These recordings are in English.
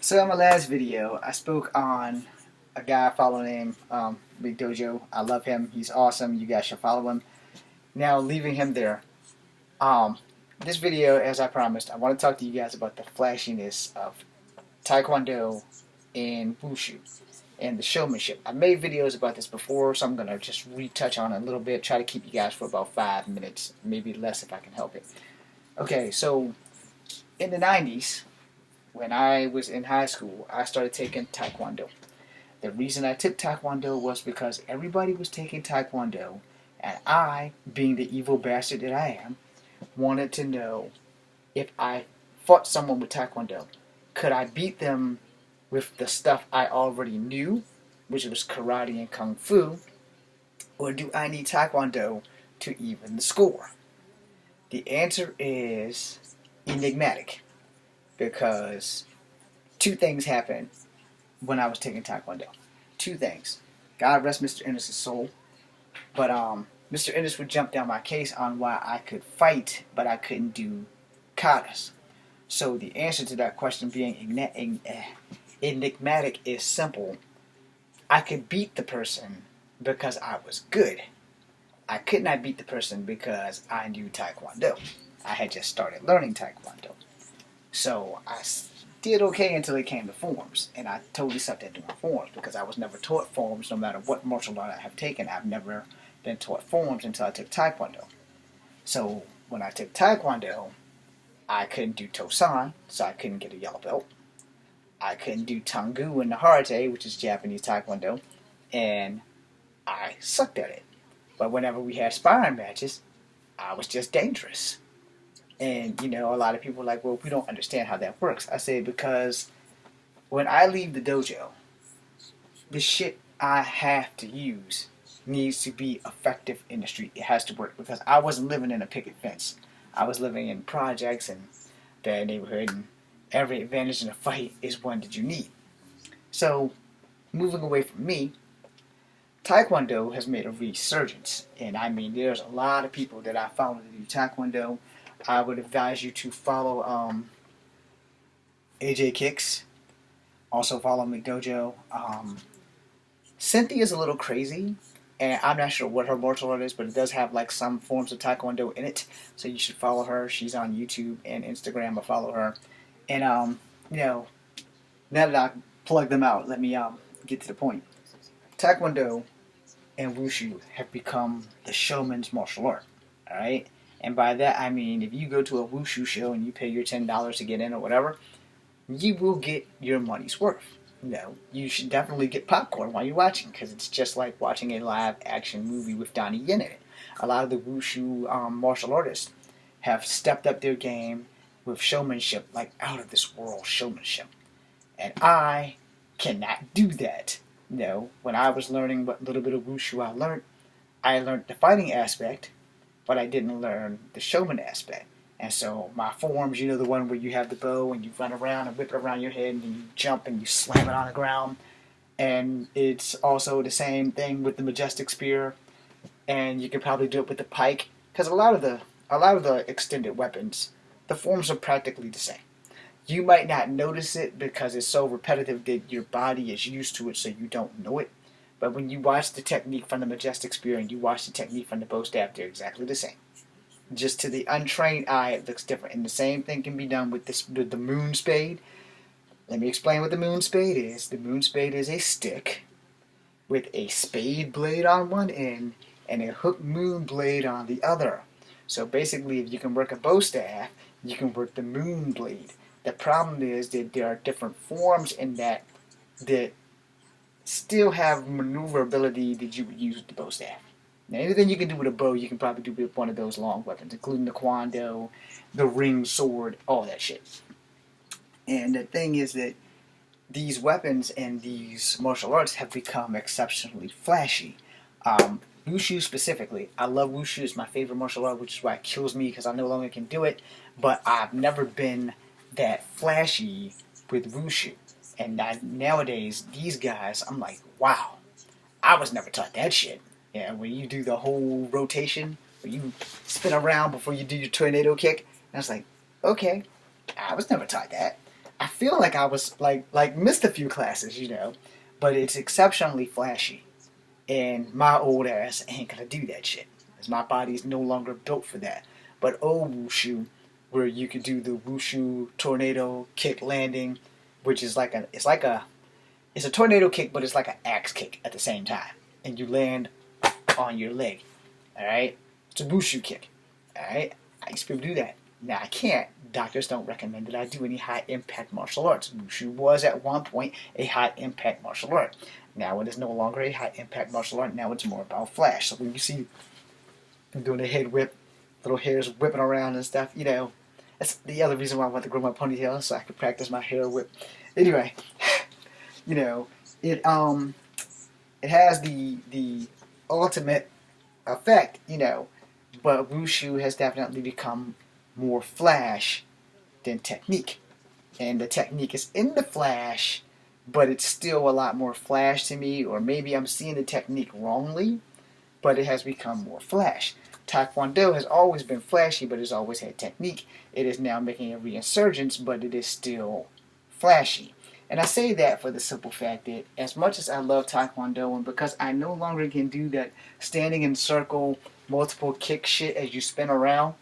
So in my last video, I spoke on a guy I follow named Big Dojo. I love him. He's awesome. You guys should follow him. Now, leaving him there, um, this video, as I promised, I want to talk to you guys about the flashiness of Taekwondo and Wushu and the showmanship. I made videos about this before, so I'm going to just retouch on it a little bit, try to keep you guys for about 5 minutes, maybe less if I can help it. Okay, so in the 90s, when I was in high school, I started taking Taekwondo. The reason I took Taekwondo was because everybody was taking Taekwondo, and I, being the evil bastard that I am, wanted to know if I fought someone with Taekwondo, could I beat them with the stuff I already knew, which was karate and kung fu, or do I need Taekwondo to even the score? The answer is enigmatic, because two things happened when I was taking Taekwondo. Two things. God rest Mr. Ennis' soul. But Mr. Ennis would jump down my case on why I could fight, but I couldn't do katas. So the answer to that question being enigmatic is simple. I could beat the person because I was good. I could not beat the person because I knew Taekwondo. I had just started learning Taekwondo. So I did okay until it came to forms, and I totally sucked at doing forms because I was never taught forms. No matter what martial art I have taken, I've never been taught forms until I took Taekwondo. So when I took Taekwondo, I couldn't do Tosan, so I couldn't get a yellow belt. I couldn't do Tangu and Naharate, which is Japanese Taekwondo, and I sucked at it. But whenever we had sparring matches, I was just dangerous. And, you know, a lot of people are like, well, we don't understand how that works. I say because when I leave the dojo, the shit I have to use needs to be effective in the street. It has to work because I wasn't living in a picket fence. I was living in projects and bad neighborhood, and every advantage in a fight is one that you need. So, moving away from me, Taekwondo has made a resurgence. And I mean, there's a lot of people that I follow that do Taekwondo. I would advise you to follow AJ Kicks. Also follow McDojo. Cynthia's a little crazy, and I'm not sure what her martial art is, but it does have like some forms of Taekwondo in it. So you should follow her. She's on YouTube and Instagram. I follow her. And you know, now that I plug them out, let me get to the point. Taekwondo and Wushu have become the showman's martial art. All right. And by that I mean if you go to a Wushu show and you pay your $10 to get in or whatever, you will get your money's worth. You know, you should definitely get popcorn while you're watching because it's just like watching a live action movie with Donnie Yen in it. A lot of the Wushu martial artists have stepped up their game with showmanship, like out of this world showmanship. And I cannot do that. You know, when I was learning what little bit of Wushu I learned the fighting aspect, but I didn't learn the showman aspect. And so my forms, you know, the one where you have the bow and you run around and whip it around your head and you jump and you slam it on the ground. And it's also the same thing with the majestic spear. And you could probably do it with the pike, because a lot of the extended weapons, the forms are practically the same. You might not notice it because it's so repetitive that your body is used to it, so you don't know it. But when you watch the technique from the majestic spear and you watch the technique from the bow staff, they're exactly the same. Just to the untrained eye, it looks different. And the same thing can be done with the moon spade. Let me explain what the moon spade is. The moon spade is a stick with a spade blade on one end and a hook moon blade on the other. So basically, if you can work a bow staff, you can work the moon blade. The problem is that there are different forms in that still have maneuverability that you would use with the bow staff. Now, anything you can do with a bow, you can probably do with one of those long weapons, including the kwando, the ring sword, all that shit. And the thing is that these weapons and these martial arts have become exceptionally flashy. Wushu specifically, I love Wushu. It's my favorite martial art, which is why it kills me because I no longer can do it. But I've never been that flashy with Wushu. And nowadays, these guys, I'm like, wow, I was never taught that shit. Yeah, when you do the whole rotation, where you spin around before you do your tornado kick, and I was like, okay, I was never taught that. I feel like I was like missed a few classes, but it's exceptionally flashy, and my old ass ain't gonna do that shit, because my body's no longer built for that. But old Wushu, where you could do the Wushu tornado kick landing, which is it's a tornado kick, but it's like an axe kick at the same time, and you land on your leg. All right, it's a Wushu kick. All right, I used to be able to do that. Now I can't. Doctors don't recommend that I do any high impact martial arts. Wushu was at one point a high impact martial art. Now it is no longer a high impact martial art. Now it's more about flash. So when you see them doing a head whip, little hairs whipping around and stuff, that's the other reason why I want to grow my ponytail, so I could practice my hair whip. Anyway, you know, it it has the ultimate effect, but Wushu has definitely become more flash than technique. And the technique is in the flash, but it's still a lot more flash to me, or maybe I'm seeing the technique wrongly, but it has become more flash. Taekwondo has always been flashy, but it's always had technique. It is now making a resurgence, but it is still flashy. And I say that for the simple fact that as much as I love Taekwondo, and because I no longer can do that standing in circle, multiple kick shit as you spin around,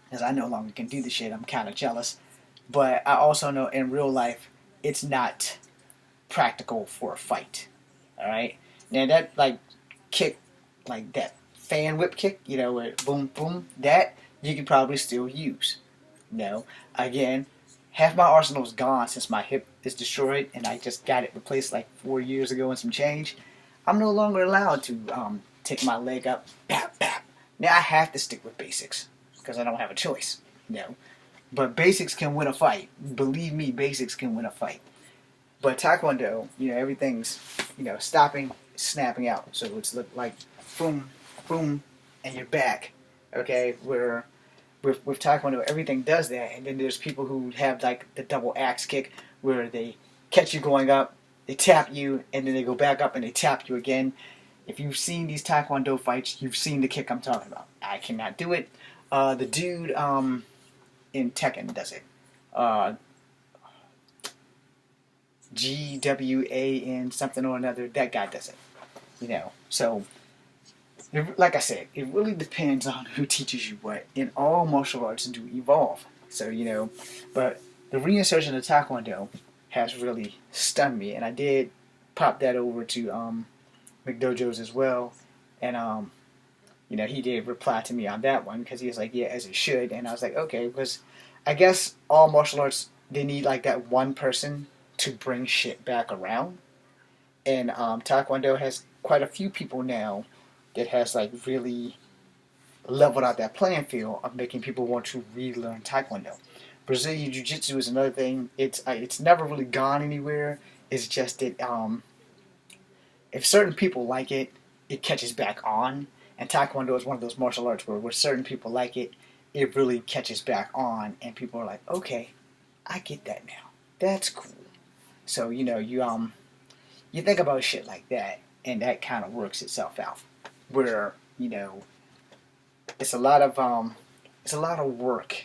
because I no longer can do the shit, I'm kind of jealous. But I also know in real life, it's not practical for a fight. Alright? Now that, kick, that fan whip kick, where boom, boom, that you can probably still use. Again, half my arsenal is gone since my hip is destroyed, and I just got it replaced 4 years ago and some change. I'm no longer allowed to take my leg up, bap, bap. Now I have to stick with basics, because I don't have a choice, But basics can win a fight. Believe me, basics can win a fight. But Taekwondo, everything's, stopping, snapping out. So it's like boom, boom, and you're back. Okay, where with Taekwondo, everything does that. And then there's people who have the double axe kick, where they catch you going up, they tap you, and then they go back up and they tap you again. If you've seen these Taekwondo fights, you've seen the kick I'm talking about. I cannot do it. The dude in Tekken does it. GWAN something or another. That guy does it. So like I said, it really depends on who teaches you what. And all martial arts do evolve. So but the reinsertion of Taekwondo has really stunned me, and I did pop that over to McDojo's as well, and he did reply to me on that one, because he was like, yeah, as it should. And I was like, okay, because I guess all martial arts, they need that one person to bring shit back around. And Taekwondo has quite a few people now that has really leveled out that playing field of making people want to relearn Taekwondo. Brazilian Jiu-Jitsu is another thing. It's never really gone anywhere. It's just that if certain people like it, it catches back on. And Taekwondo is one of those martial arts where certain people like it, it really catches back on, and people are like, okay, I get that now. That's cool. So you think about shit like that, and that kind of works itself out. Where it's a lot of work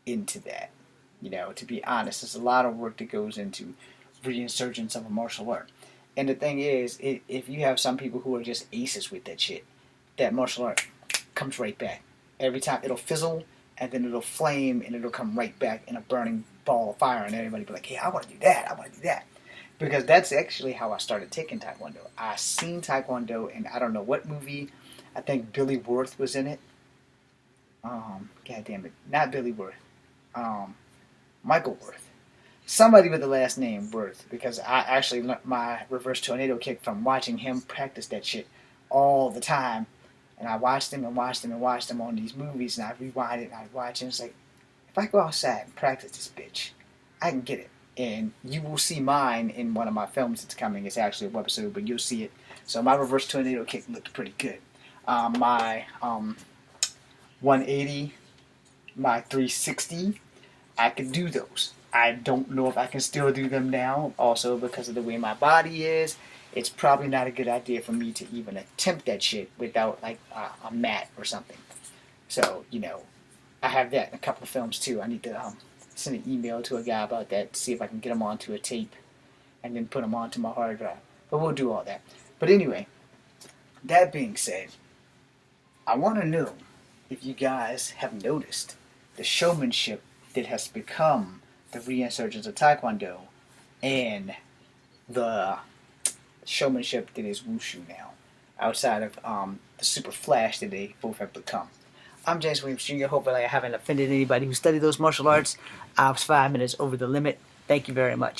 into that. To be honest, there's a lot of work that goes into reinsurgence of a martial art. And the thing is, if you have some people who are just aces with that shit, that martial art comes right back. Every time it'll fizzle, and then it'll flame, and it'll come right back in a burning ball of fire, and everybody be like, hey, I want to do that, I want to do that. Because that's actually how I started taking Taekwondo. I seen Taekwondo in I don't know what movie. I think Billy Worth was in it. God damn it. Not Billy Worth. Michael Worth. Somebody with the last name Worth. Because I actually learned my reverse tornado kick from watching him practice that shit all the time. And I watched him and watched him and watched him on these movies, and I rewind it and I watch it. And it's like, if I go outside and practice this bitch, I can get it. And you will see mine in one of my films that's coming. It's actually a webisode, but you'll see it. So my reverse tornado kick looked pretty good. My 180, my 360, I could do those. I don't know if I can still do them now. Also, because of the way my body is, it's probably not a good idea for me to even attempt that shit without a mat or something. So, I have that in a couple of films too. I need to send an email to a guy about that to see if I can get them onto a tape and then put them onto my hard drive. But we'll do all that. But anyway, that being said, I want to know if you guys have noticed the showmanship that has become the reinsurgence of Taekwondo and the showmanship that is Wushu now, outside of the super flash that they both have become. I'm James Williams Jr. Hopefully I haven't offended anybody who studied those martial arts. I was 5 minutes over the limit. Thank you very much.